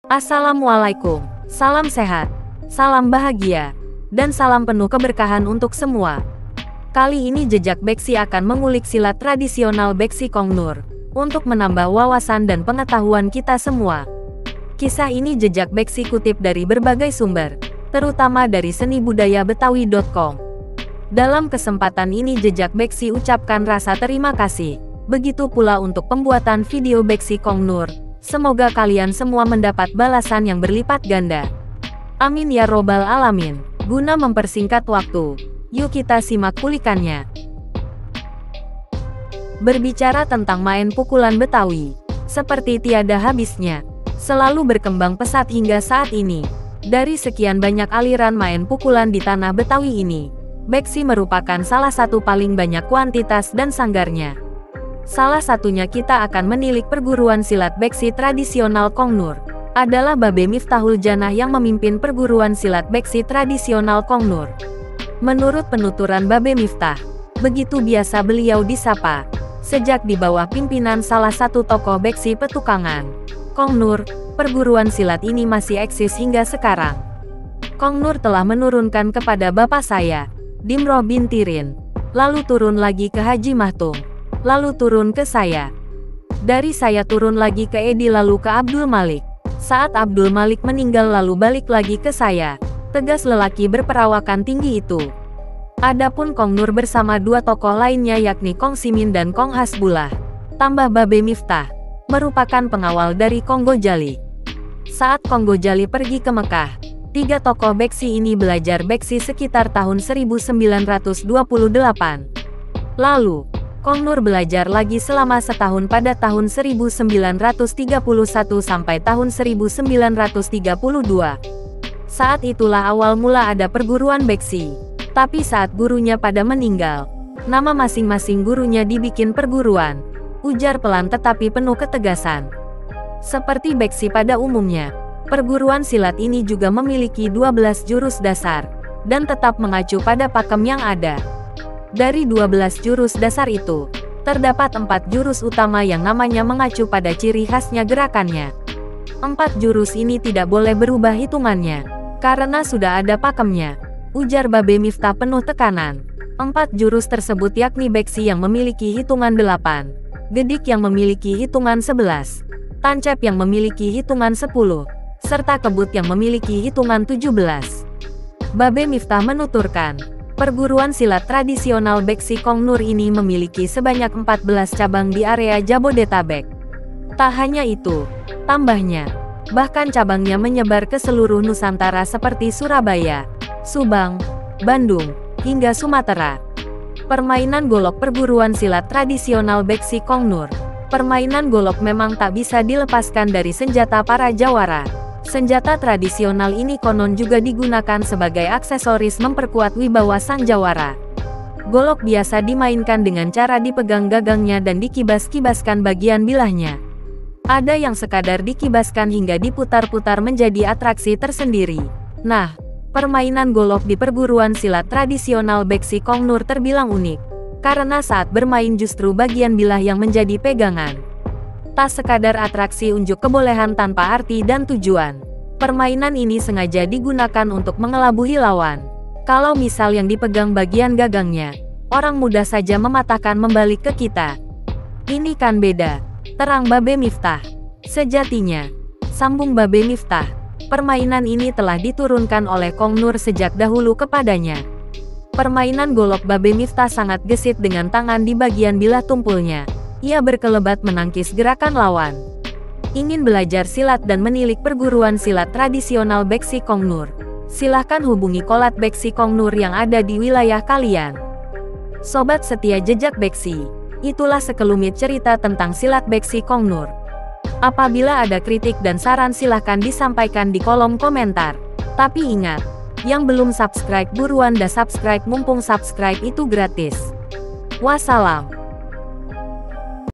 Assalamualaikum, salam sehat, salam bahagia, dan salam penuh keberkahan untuk semua. Kali ini Jejak Beksi akan mengulik silat tradisional Beksi Kongnur, untuk menambah wawasan dan pengetahuan kita semua. Kisah ini Jejak Beksi kutip dari berbagai sumber, terutama dari senibudayabetawi.com. Dalam kesempatan ini Jejak Beksi ucapkan rasa terima kasih, begitu pula untuk pembuatan video Beksi Kongnur. Semoga kalian semua mendapat balasan yang berlipat ganda. Amin ya robbal alamin. Guna mempersingkat waktu, yuk kita simak kulikannya. Berbicara tentang main pukulan Betawi, seperti tiada habisnya, selalu berkembang pesat hingga saat ini. Dari sekian banyak aliran main pukulan di tanah Betawi ini, Beksi merupakan salah satu paling banyak kuantitas dan sanggarnya. Salah satunya kita akan menilik perguruan silat Beksi tradisional Kongnur. Adalah Babe Miftahul Janah yang memimpin perguruan silat Beksi tradisional Kongnur. Menurut penuturan Babe Miftah, begitu biasa beliau disapa. Sejak di bawah pimpinan salah satu tokoh Beksi Petukangan Kongnur, perguruan silat ini masih eksis hingga sekarang. Kongnur telah menurunkan kepada bapak saya, Dimroh bin Tirin, lalu turun lagi ke Haji Mahtung, lalu turun ke saya. Dari saya turun lagi ke Edi lalu ke Abdul Malik. Saat Abdul Malik meninggal lalu balik lagi ke saya. Tegas lelaki berperawakan tinggi itu. Adapun Kongnur bersama dua tokoh lainnya yakni Kong Simin dan Kong Hasbullah, tambah Babe Miftah, merupakan pengawal dari Kong Gojali. Saat Kong Gojali pergi ke Mekah, tiga tokoh Beksi ini belajar Beksi sekitar tahun 1928. Lalu, Kongnur belajar lagi selama setahun pada tahun 1931 sampai tahun 1932. Saat itulah awal mula ada perguruan Beksi. Tapi saat gurunya pada meninggal, nama masing-masing gurunya dibikin perguruan. Ujar pelan tetapi penuh ketegasan. Seperti Beksi pada umumnya, perguruan silat ini juga memiliki 12 jurus dasar, dan tetap mengacu pada pakem yang ada. Dari 12 jurus dasar itu, terdapat 4 jurus utama yang namanya mengacu pada ciri khasnya gerakannya. 4 jurus ini tidak boleh berubah hitungannya, karena sudah ada pakemnya. Ujar Babe Miftah penuh tekanan. 4 jurus tersebut yakni Beksi yang memiliki hitungan 8, Gedik yang memiliki hitungan 11, Tancep yang memiliki hitungan 10, serta Kebut yang memiliki hitungan 17. Babe Miftah menuturkan, perguruan silat tradisional Beksi Kongnur ini memiliki sebanyak 14 cabang di area Jabodetabek. Tak hanya itu, tambahnya, bahkan cabangnya menyebar ke seluruh Nusantara seperti Surabaya, Subang, Bandung, hingga Sumatera. Permainan golok perguruan silat tradisional Beksi Kongnur. Permainan golok memang tak bisa dilepaskan dari senjata para jawara. Senjata tradisional ini konon juga digunakan sebagai aksesoris memperkuat wibawa sang jawara. Golok biasa dimainkan dengan cara dipegang gagangnya dan dikibas-kibaskan bagian bilahnya. Ada yang sekadar dikibaskan hingga diputar-putar menjadi atraksi tersendiri. Nah, permainan golok di perguruan silat tradisional Beksi Kongnur terbilang unik, karena saat bermain justru bagian bilah yang menjadi pegangan. Tak sekadar atraksi unjuk kebolehan tanpa arti dan tujuan. Permainan ini sengaja digunakan untuk mengelabui lawan. Kalau misal yang dipegang bagian gagangnya, orang mudah saja mematahkan membalik ke kita. Ini kan beda, terang Babe Miftah. Sejatinya, sambung Babe Miftah, permainan ini telah diturunkan oleh Kongnur sejak dahulu kepadanya. Permainan golok Babe Miftah sangat gesit dengan tangan di bagian bilah tumpulnya. Ia berkelebat menangkis gerakan lawan. Ingin belajar silat dan menilik perguruan silat tradisional Beksi Kongnur? Silahkan hubungi Kolat Beksi Kongnur yang ada di wilayah kalian. Sobat setia Jejak Beksi, itulah sekelumit cerita tentang silat Beksi Kongnur. Apabila ada kritik dan saran silahkan disampaikan di kolom komentar. Tapi ingat, yang belum subscribe buruan dah subscribe mumpung subscribe itu gratis. Wassalam.